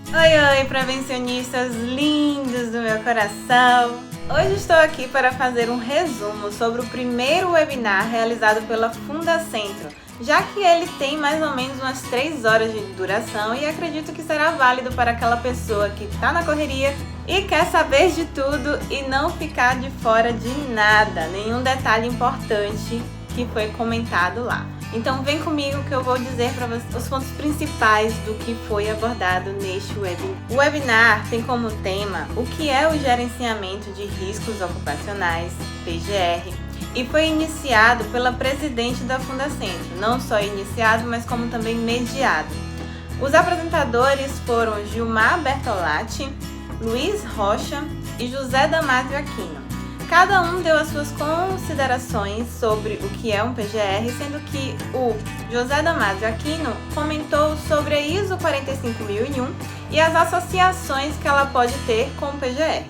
Oi, prevencionistas lindos do meu coração! Hoje estou aqui para fazer um resumo sobre o primeiro webinar realizado pela Fundacentro, já que ele tem mais ou menos umas 3 horas de duração e acredito que será válido para aquela pessoa que está na correria e quer saber de tudo e não ficar de fora de nada, nenhum detalhe importante que foi comentado lá. Então vem comigo que eu vou dizer para vocês os pontos principais do que foi abordado neste webinar. O webinar tem como tema o que é o gerenciamento de riscos ocupacionais, PGR, e foi iniciado pela presidente da Fundacentro, não só iniciado, mas como também mediado. Os apresentadores foram Gilmar Bertolatti, Luiz Rocha e José Damásio Aquino. Cada um deu as suas considerações sobre o que é um PGR, sendo que o José Damásio Aquino comentou sobre a ISO 45001 e as associações que ela pode ter com o PGR.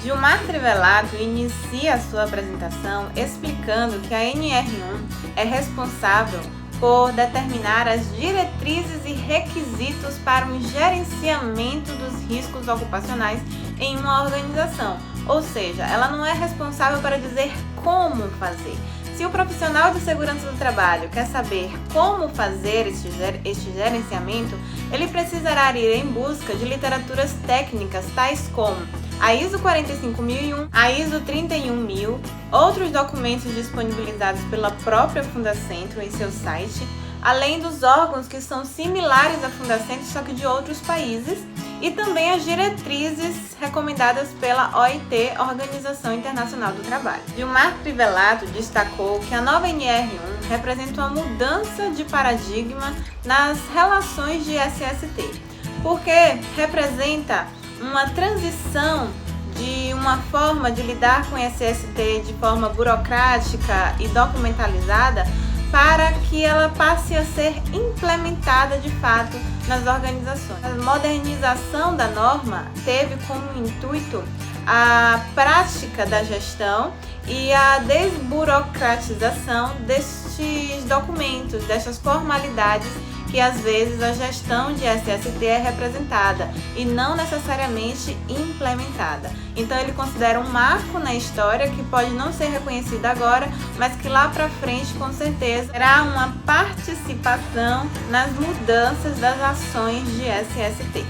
Gilmar Trivelato inicia a sua apresentação explicando que a NR1 é responsável por determinar as diretrizes e requisitos para um gerenciamento dos riscos ocupacionais em uma organização, ou seja, ela não é responsável para dizer como fazer. Se o profissional de segurança do trabalho quer saber como fazer este gerenciamento, ele precisará ir em busca de literaturas técnicas tais como a ISO 45001, a ISO 31000, outros documentos disponibilizados pela própria Fundacentro em seu site, além dos órgãos que são similares à Fundacentro, só que de outros países, e também as diretrizes recomendadas pela OIT, Organização Internacional do Trabalho. Gilmar Trivelato destacou que a nova NR1 representa uma mudança de paradigma nas relações de SST, porque representa uma transição de uma forma de lidar com SST de forma burocrática e documentalizada para que ela passe a ser implementada de fato nas organizações. A modernização da norma teve como intuito a prática da gestão e a desburocratização destes documentos, destas formalidades que às vezes a gestão de SST é representada e não necessariamente implementada. Então ele considera um marco na história que pode não ser reconhecido agora, mas que lá para frente com certeza terá uma participação nas mudanças das ações de SST.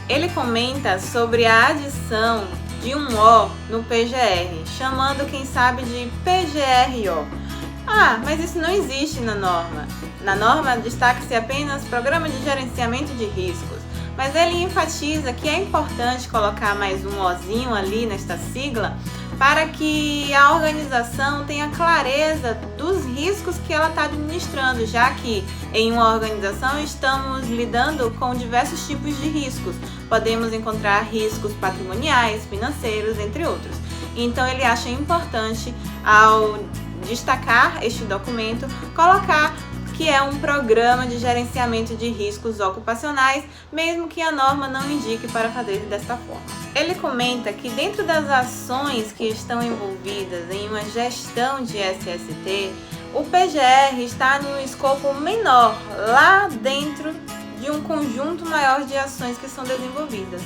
Ele comenta sobre a adição de um O no PGR, chamando quem sabe de PGRO. Mas isso não existe na norma. Na norma destaca-se apenas Programa de Gerenciamento de Riscos, mas ele enfatiza que é importante colocar mais um Ozinho ali nesta sigla para que a organização tenha clareza dos riscos que ela está administrando, já que em uma organização estamos lidando com diversos tipos de riscos. Podemos encontrar riscos patrimoniais, financeiros, entre outros. Então ele acha importante, ao destacar este documento, colocar que é um programa de gerenciamento de riscos ocupacionais, mesmo que a norma não indique para fazer desta forma. Ele comenta que dentro das ações que estão envolvidas em uma gestão de SST, o PGR está no escopo menor, lá dentro de um conjunto maior de ações que são desenvolvidas.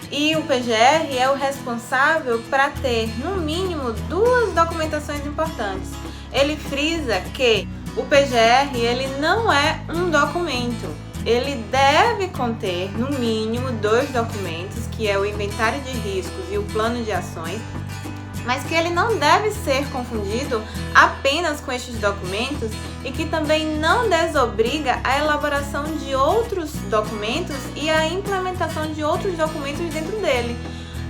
E o PGR é o responsável para ter, no mínimo, 2 documentações importantes. Ele frisa que o PGR ele não é um documento. Ele deve conter, no mínimo, 2 documentos, que é o inventário de riscos e o plano de ações, mas que ele não deve ser confundido apenas com estes documentos e que também não desobriga a elaboração de outros documentos e a implementação de outros documentos dentro dele.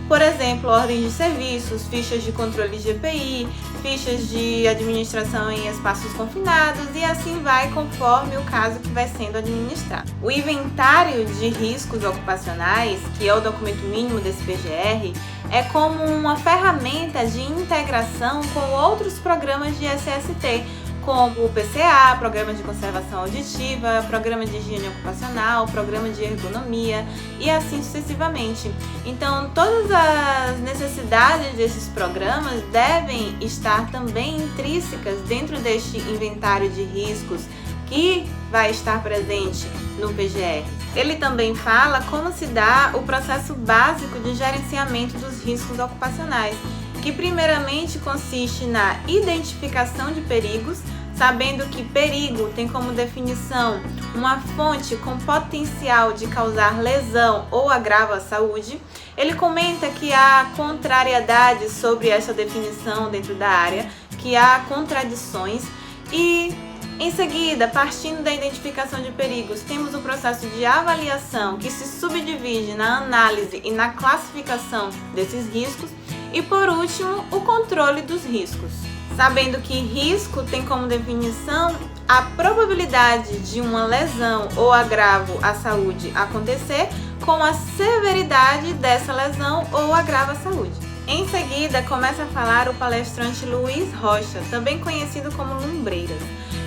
Por exemplo, ordens de serviços, fichas de controle de EPI, fichas de administração em espaços confinados e assim vai conforme o caso que vai sendo administrado. O inventário de riscos ocupacionais, que é o documento mínimo desse PGR, é como uma ferramenta de integração com outros programas de SST, como o PCA, Programa de Conservação Auditiva, Programa de Higiene Ocupacional, Programa de Ergonomia e assim sucessivamente. Então, todas as necessidades desses programas devem estar também intrínsecas dentro deste inventário de riscos que vai estar presente no PGR. Ele também fala como se dá o processo básico de gerenciamento dos riscos ocupacionais, que primeiramente consiste na identificação de perigos, sabendo que perigo tem como definição uma fonte com potencial de causar lesão ou agravo à saúde. Ele comenta que há contrariedades sobre essa definição dentro da área, que há contradições e, em seguida, partindo da identificação de perigos, temos o processo de avaliação que se subdivide na análise e na classificação desses riscos e, por último, o controle dos riscos. Sabendo que risco tem como definição a probabilidade de uma lesão ou agravo à saúde acontecer com a severidade dessa lesão ou agravo à saúde. Em seguida, começa a falar o palestrante Luiz Rocha, também conhecido como Lumbreiras.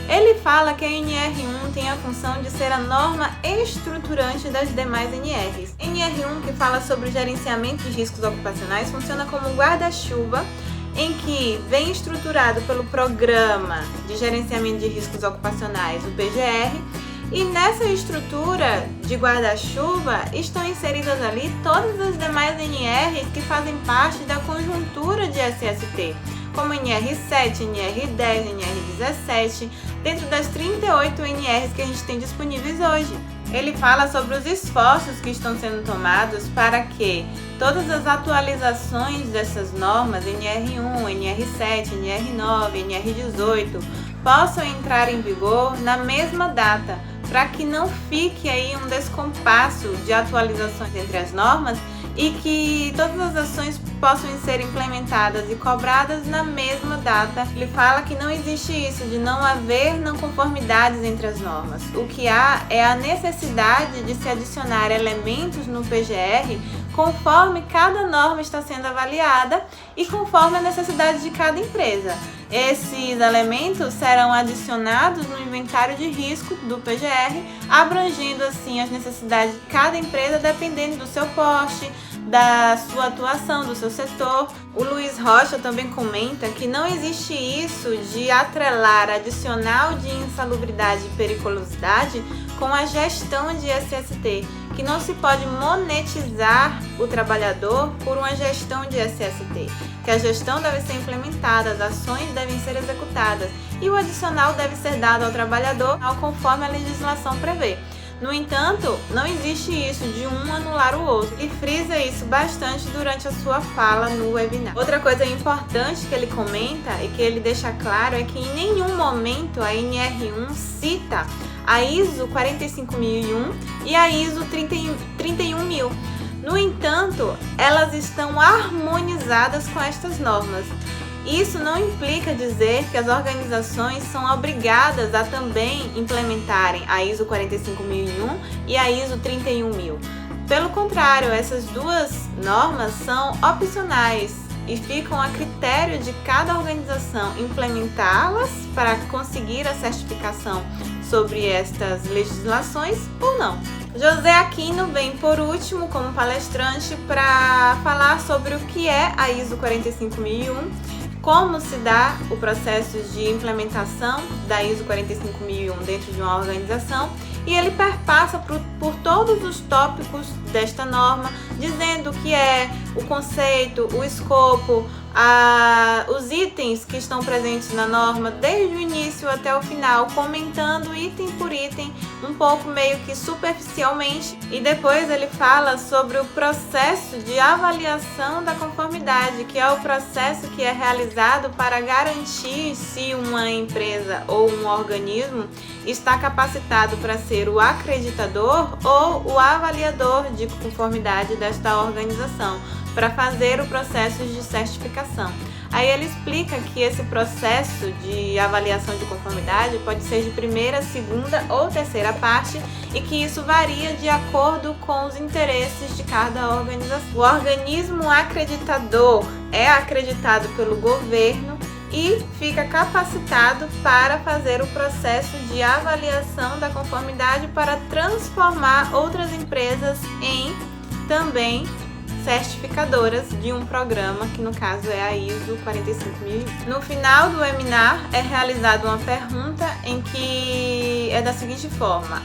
Ele fala que a NR1 tem a função de ser a norma estruturante das demais NRs. NR1, que fala sobre o gerenciamento de riscos ocupacionais, funciona como um guarda-chuva em que vem estruturado pelo Programa de Gerenciamento de Riscos Ocupacionais, o PGR, e nessa estrutura de guarda-chuva estão inseridas ali todas as demais NRs que fazem parte da conjuntura de SST, como NR7, NR10, NR17, dentro das 38 NRs que a gente tem disponíveis hoje. Ele fala sobre os esforços que estão sendo tomados para que todas as atualizações dessas normas, NR1, NR7, NR9, NR18, possam entrar em vigor na mesma data, para que não fique aí um descompasso de atualizações entre as normas e que todas as ações possam ser implementadas e cobradas na mesma data. Ele fala que não existe isso de não haver não conformidades entre as normas. O que há é a necessidade de se adicionar elementos no PGR conforme cada norma está sendo avaliada e conforme a necessidade de cada empresa. Esses elementos serão adicionados no inventário de risco do PGR, abrangendo assim as necessidades de cada empresa dependendo do seu porte, da sua atuação, do seu setor. O Luiz Rocha também comenta que não existe isso de atrelar adicional de insalubridade e periculosidade com a gestão de SST, que não se pode monetizar o trabalhador por uma gestão de SST, que a gestão deve ser implementada, as ações devem ser executadas e o adicional deve ser dado ao trabalhador conforme a legislação prevê. No entanto, não existe isso de um anular o outro. Ele frisa isso bastante durante a sua fala no webinar. Outra coisa importante que ele comenta e que ele deixa claro é que em nenhum momento a NR1 cita a ISO 45001 e a ISO 31000. No entanto, elas estão harmonizadas com estas normas. Isso não implica dizer que as organizações são obrigadas a também implementarem a ISO 45001 e a ISO 31000. Pelo contrário, essas duas normas são opcionais e ficam a critério de cada organização implementá-las para conseguir a certificação sobre estas legislações ou não. José Aquino vem por último como palestrante para falar sobre o que é a ISO 45001, como se dá o processo de implementação da ISO 45001 dentro de uma organização, e ele perpassa por todos os tópicos desta norma, dizendo o que é o conceito, o escopo, os itens que estão presentes na norma desde o início até o final, comentando item por item, um pouco meio que superficialmente, e depois ele fala sobre o processo de avaliação da conformidade, que é o processo que é realizado para garantir se uma empresa ou um organismo está capacitado para ser o acreditador ou o avaliador de conformidade desta organização, para fazer o processo de certificação. Aí ele explica que esse processo de avaliação de conformidade pode ser de primeira, segunda ou terceira parte e que isso varia de acordo com os interesses de cada organização. O organismo acreditador é acreditado pelo governo e fica capacitado para fazer o processo de avaliação da conformidade para transformar outras empresas em também certificadoras de um programa, que no caso é a ISO 45001. No final do webinar é realizada uma pergunta em que é da seguinte forma: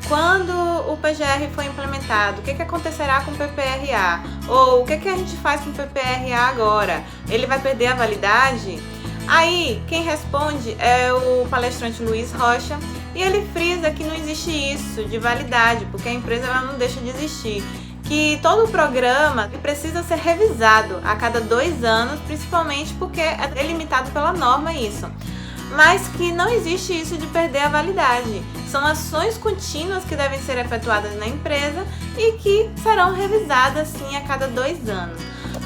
quando o PGR for implementado, o que acontecerá com o PPRA? Ou o que a gente faz com o PPRA agora? Ele vai perder a validade? Aí, quem responde é o palestrante Luiz Rocha, e ele frisa que não existe isso de validade, porque a empresa ela não deixa de existir. Que todo o programa precisa ser revisado a cada 2 anos, principalmente porque é delimitado pela norma isso. Mas que não existe isso de perder a validade. São ações contínuas que devem ser efetuadas na empresa e que serão revisadas sim a cada 2 anos.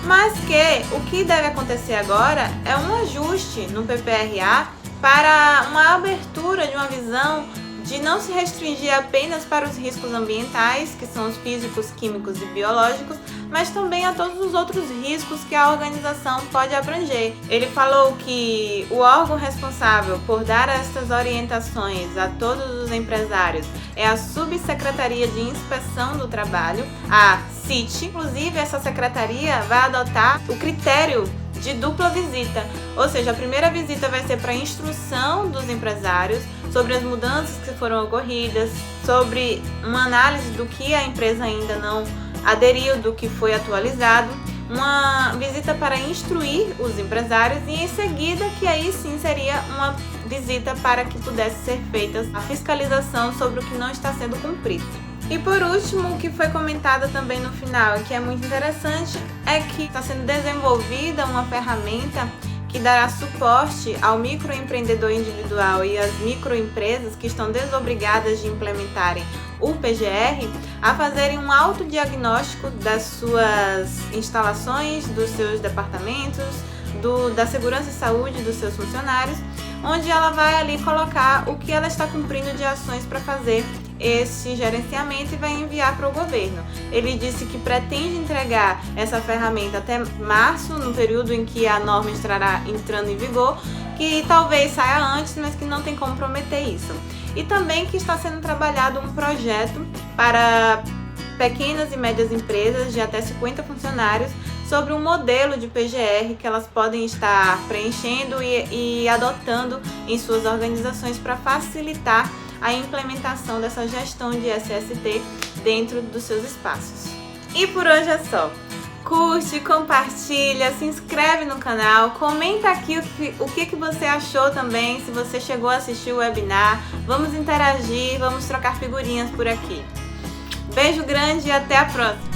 Mas que o que deve acontecer agora é um ajuste no PPRA para uma abertura de uma visão de não se restringir apenas para os riscos ambientais, que são os físicos, químicos e biológicos, mas também a todos os outros riscos que a organização pode abranger. Ele falou que o órgão responsável por dar estas orientações a todos os empresários é a Subsecretaria de Inspeção do Trabalho, a SIT. Inclusive, essa secretaria vai adotar o critério de dupla visita, ou seja, a primeira visita vai ser para instrução dos empresários sobre as mudanças que foram ocorridas, sobre uma análise do que a empresa ainda não aderiu, do que foi atualizado, uma visita para instruir os empresários e em seguida que aí sim seria uma visita para que pudesse ser feita a fiscalização sobre o que não está sendo cumprido. E por último, o que foi comentado também no final, que é muito interessante, é que está sendo desenvolvida uma ferramenta que dará suporte ao microempreendedor individual e às microempresas que estão desobrigadas de implementarem o PGR a fazerem um autodiagnóstico das suas instalações, dos seus departamentos, da segurança e saúde dos seus funcionários, onde ela vai ali colocar o que ela está cumprindo de ações para fazer esse gerenciamento e vai enviar para o governo. Ele disse que pretende entregar essa ferramenta até março, no período em que a norma estará entrando em vigor, que talvez saia antes, mas que não tem como prometer isso. E também que está sendo trabalhado um projeto para pequenas e médias empresas de até 50 funcionários sobre um modelo de PGR que elas podem estar preenchendo e adotando em suas organizações para facilitar a implementação dessa gestão de SST dentro dos seus espaços. E por hoje é só. Curte, compartilha, se inscreve no canal, comenta aqui o que você achou também, se você chegou a assistir o webinar. Vamos interagir, vamos trocar figurinhas por aqui. Beijo grande e até a próxima!